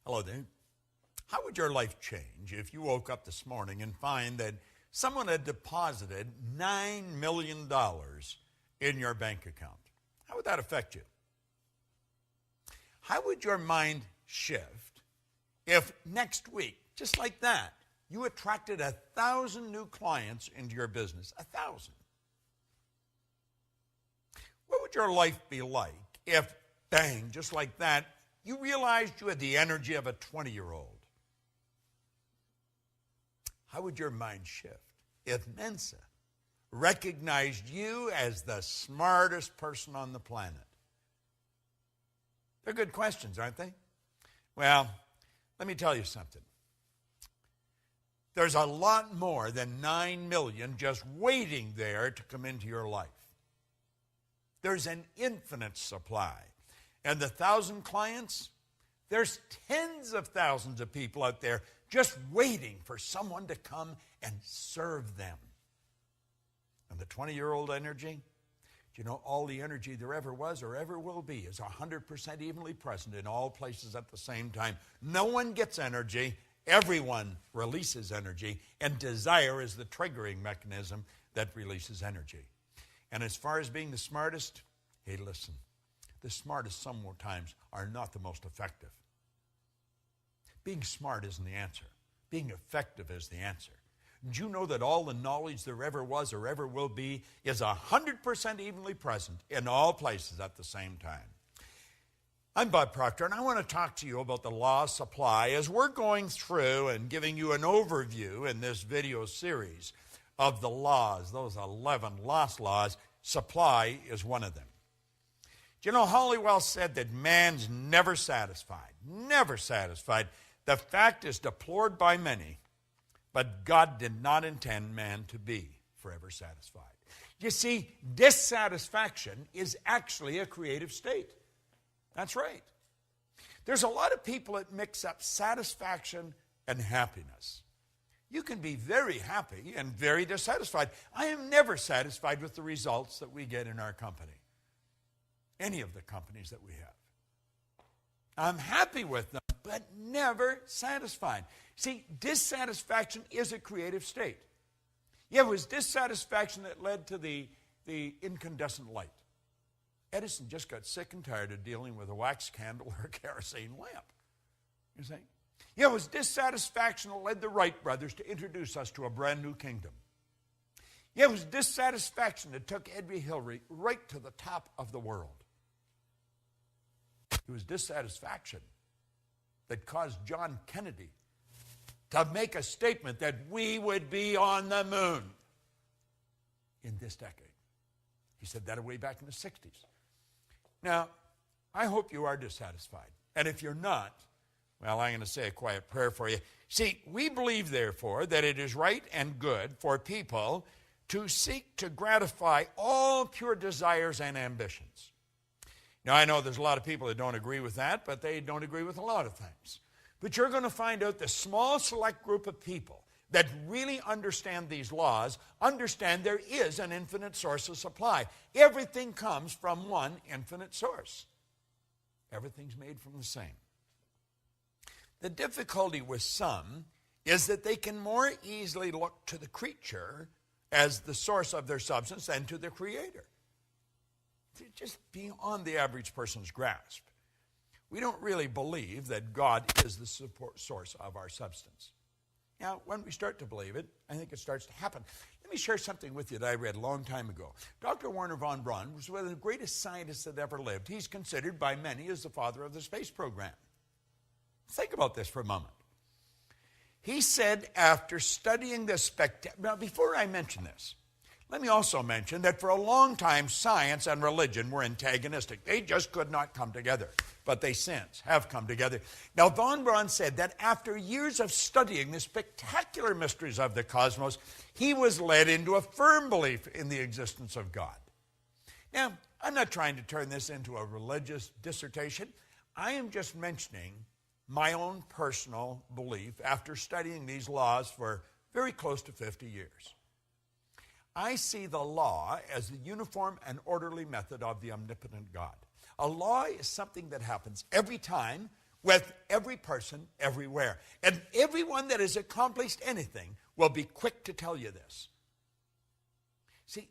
Hello there. How would your life change if you woke up this morning and find that someone had deposited $9 million in your bank account? How would that affect you? How would your mind shift if next week, just like that, you attracted 1,000 new clients into your business? 1,000. What would your life be like if, bang, just like that, you realized you had the energy of a 20-year-old? How would your mind shift if Mensa recognized you as the smartest person on the planet? They're good questions, aren't they? Well, let me tell you something. There's a lot more than 9 million just waiting there to come into your life. There's an infinite supply. And the 1,000 clients, there's tens of thousands of people out there just waiting for someone to come and serve them. And the 20-year-old energy, do you know all the energy there ever was or ever will be is 100% evenly present in all places at the same time. No one gets energy. Everyone releases energy. And desire is the triggering mechanism that releases energy. And as far as being the smartest, hey, listen, the smartest sometimes are not the most effective. Being smart isn't the answer. Being effective is the answer. Did you know that all the knowledge there ever was or ever will be is 100% evenly present in all places at the same time? I'm Bob Proctor, and I want to talk to you about the law of supply as we're going through and giving you an overview in this video series of the laws, those 11 lost laws. Supply is one of them. Do you know, Halliwell said that man's never satisfied, never satisfied. The fact is deplored by many, but God did not intend man to be forever satisfied. You see, dissatisfaction is actually a creative state. That's right. There's a lot of people that mix up satisfaction and happiness. You can be very happy and very dissatisfied. I am never satisfied with the results that we get in our company, any of the companies that we have. I'm happy with them, but never satisfied. See, dissatisfaction is a creative state. Yeah, it was dissatisfaction that led to the incandescent light. Edison just got sick and tired of dealing with a wax candle or a kerosene lamp. You see? Yeah, it was dissatisfaction that led the Wright brothers to introduce us to a brand new kingdom. Yeah, it was dissatisfaction that took Edward Hillary right to the top of the world. It was dissatisfaction that caused John Kennedy to make a statement that we would be on the moon in this decade. He said that way back in the 60s. Now, I hope you are dissatisfied. And if you're not, well, I'm going to say a quiet prayer for you. See, we believe, therefore, that it is right and good for people to seek to gratify all pure desires and ambitions. Now, I know there's a lot of people that don't agree with that, but they don't agree with a lot of things. But you're going to find out the small select group of people that really understand these laws, understand there is an infinite source of supply. Everything comes from one infinite source. Everything's made from the same. The difficulty with some is that they can more easily look to the creature as the source of their substance than to the Creator. They're just beyond the average person's grasp. We don't really believe that God is the source of our substance. Now, when we start to believe it, I think it starts to happen. Let me share something with you that I read a long time ago. Dr. Wernher von Braun was one of the greatest scientists that ever lived. He's considered by many as the father of the space program. Think about this for a moment. He said after studying this now before I mention this, let me also mention that for a long time, science and religion were antagonistic. They just could not come together. But they since have come together. Now, von Braun said that after years of studying the spectacular mysteries of the cosmos, he was led into a firm belief in the existence of God. Now, I'm not trying to turn this into a religious dissertation. I am just mentioning my own personal belief after studying these laws for very close to 50 years. I see the law as the uniform and orderly method of the omnipotent God. A law is something that happens every time with every person everywhere. And everyone that has accomplished anything will be quick to tell you this. See,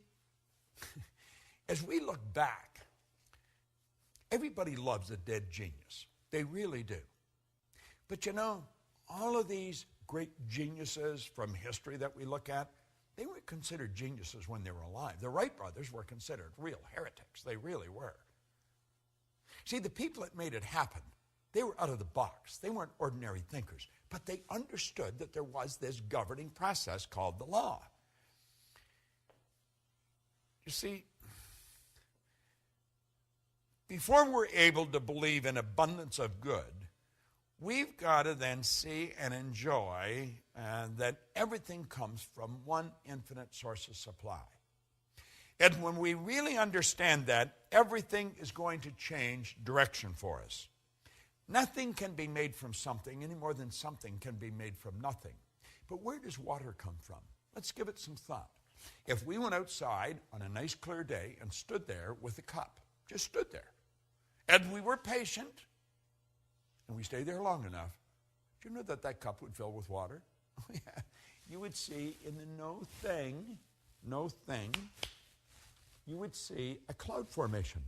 as we look back, everybody loves a dead genius. They really do. But you know, all of these great geniuses from history that we look at, they were considered geniuses when they were alive. The Wright brothers were considered real heretics. They really were. See, the people that made it happen, they were out of the box. They weren't ordinary thinkers, but they understood that there was this governing process called the law. You see, before we're able to believe in abundance of good, we've got to then see and enjoy that everything comes from one infinite source of supply. And when we really understand that, everything is going to change direction for us. Nothing can be made from something any more than something can be made from nothing. But where does water come from? Let's give it some thought. If we went outside on a nice clear day and stood there with a cup, just stood there, and we were patient, and we stayed there long enough, do you know that that cup would fill with water? Yeah. You would see in the no thing, you would see a cloud formation.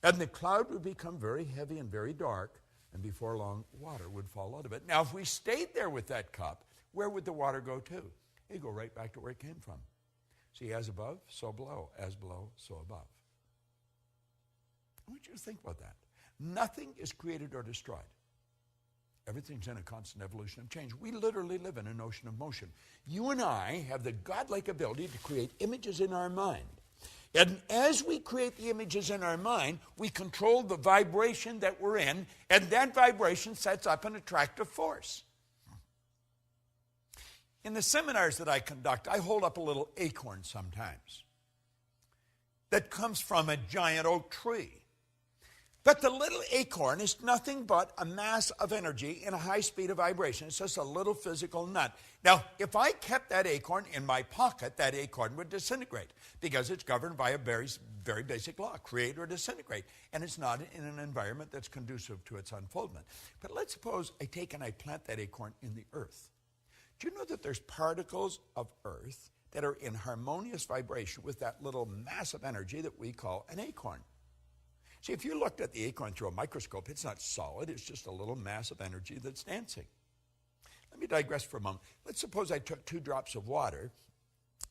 And the cloud would become very heavy and very dark, and before long, water would fall out of it. Now, if we stayed there with that cup, where would the water go to? It'd go right back to where it came from. See, as above, so below. As below, so above. I want you to think about that. Nothing is created or destroyed. Everything's in a constant evolution of change. We literally live in an ocean of motion. You and I have the godlike ability to create images in our mind. And as we create the images in our mind, we control the vibration that we're in, and that vibration sets up an attractive force. In the seminars that I conduct, I hold up a little acorn sometimes that comes from a giant oak tree. But the little acorn is nothing but a mass of energy in a high speed of vibration. It's just a little physical nut. Now, if I kept that acorn in my pocket, that acorn would disintegrate because it's governed by a very, very basic law, create or disintegrate. And it's not in an environment that's conducive to its unfoldment. But let's suppose I take and I plant that acorn in the earth. Do you know that there's particles of earth that are in harmonious vibration with that little mass of energy that we call an acorn? See, if you looked at the acorn through a microscope, it's not solid. It's just a little mass of energy that's dancing. Let me digress for a moment. Let's suppose I took 2 drops of water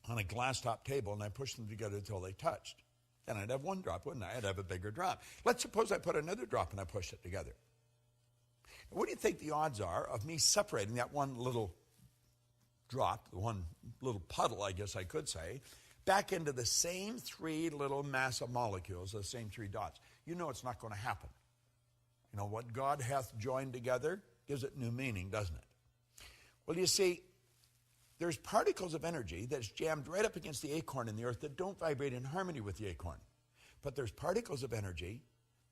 on a glass-top table and I pushed them together until they touched. Then I'd have 1 drop, wouldn't I? I'd have a bigger drop. Let's suppose I put another drop and I pushed it together. Now, what do you think the odds are of me separating that one little drop, the one little puddle, I guess I could say, back into the same 3 little mass of molecules, the same 3 dots? You know it's not going to happen. You know, what God hath joined together gives it new meaning, doesn't it? Well, you see, there's particles of energy that's jammed right up against the acorn in the earth that don't vibrate in harmony with the acorn. But there's particles of energy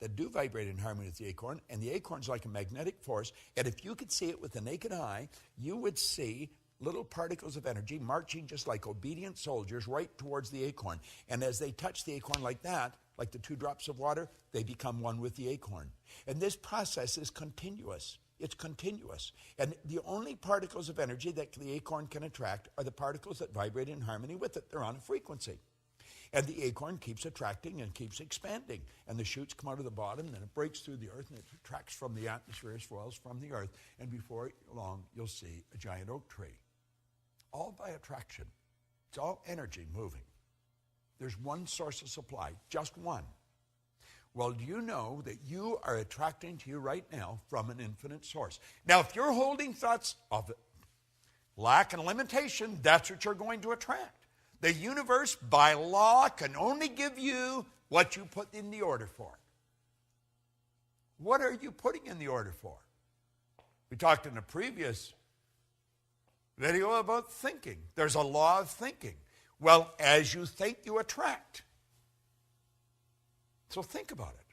that do vibrate in harmony with the acorn, and the acorn's like a magnetic force, and if you could see it with the naked eye, you would see little particles of energy marching just like obedient soldiers right towards the acorn. And as they touch the acorn like that, like the 2 drops of water, they become one with the acorn. And this process is continuous. It's continuous. And the only particles of energy that the acorn can attract are the particles that vibrate in harmony with it. They're on a frequency. And the acorn keeps attracting and keeps expanding. And the shoots come out of the bottom, and then it breaks through the earth, and it attracts from the atmosphere as well as from the earth. And before long, you'll see a giant oak tree. All by attraction. It's all energy moving. There's one source of supply, just one. Well, do you know that you are attracting to you right now from an infinite source? Now, if you're holding thoughts of lack and limitation, that's what you're going to attract. The universe, by law, can only give you what you put in the order for. What are you putting in the order for? We talked in a previous video about thinking. There's a law of thinking. Well, as you think, you attract. So think about it.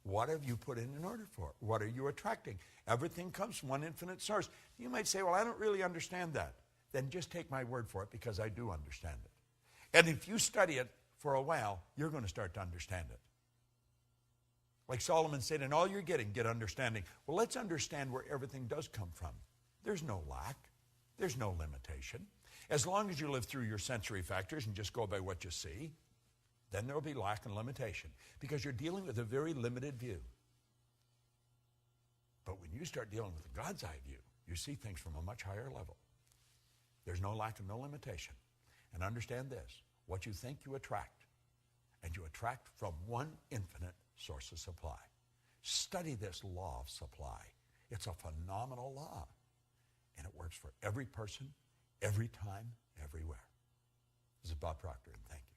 What have you put in order for? What are you attracting? Everything comes from one infinite source. You might say, well, I don't really understand that. Then just take my word for it, because I do understand it. And if you study it for a while, you're going to start to understand it. Like Solomon said, in all you're getting, get understanding. Well, let's understand where everything does come from. There's no lack. There's no limitation. As long as you live through your sensory factors and just go by what you see, then there will be lack and limitation because you're dealing with a very limited view. But when you start dealing with the God's eye view, you see things from a much higher level. There's no lack and no limitation. And understand this, what you think you attract, and you attract from one infinite source of supply. Study this law of supply. It's a phenomenal law, and it works for every person, every time, everywhere. This is Bob Proctor, and thank you.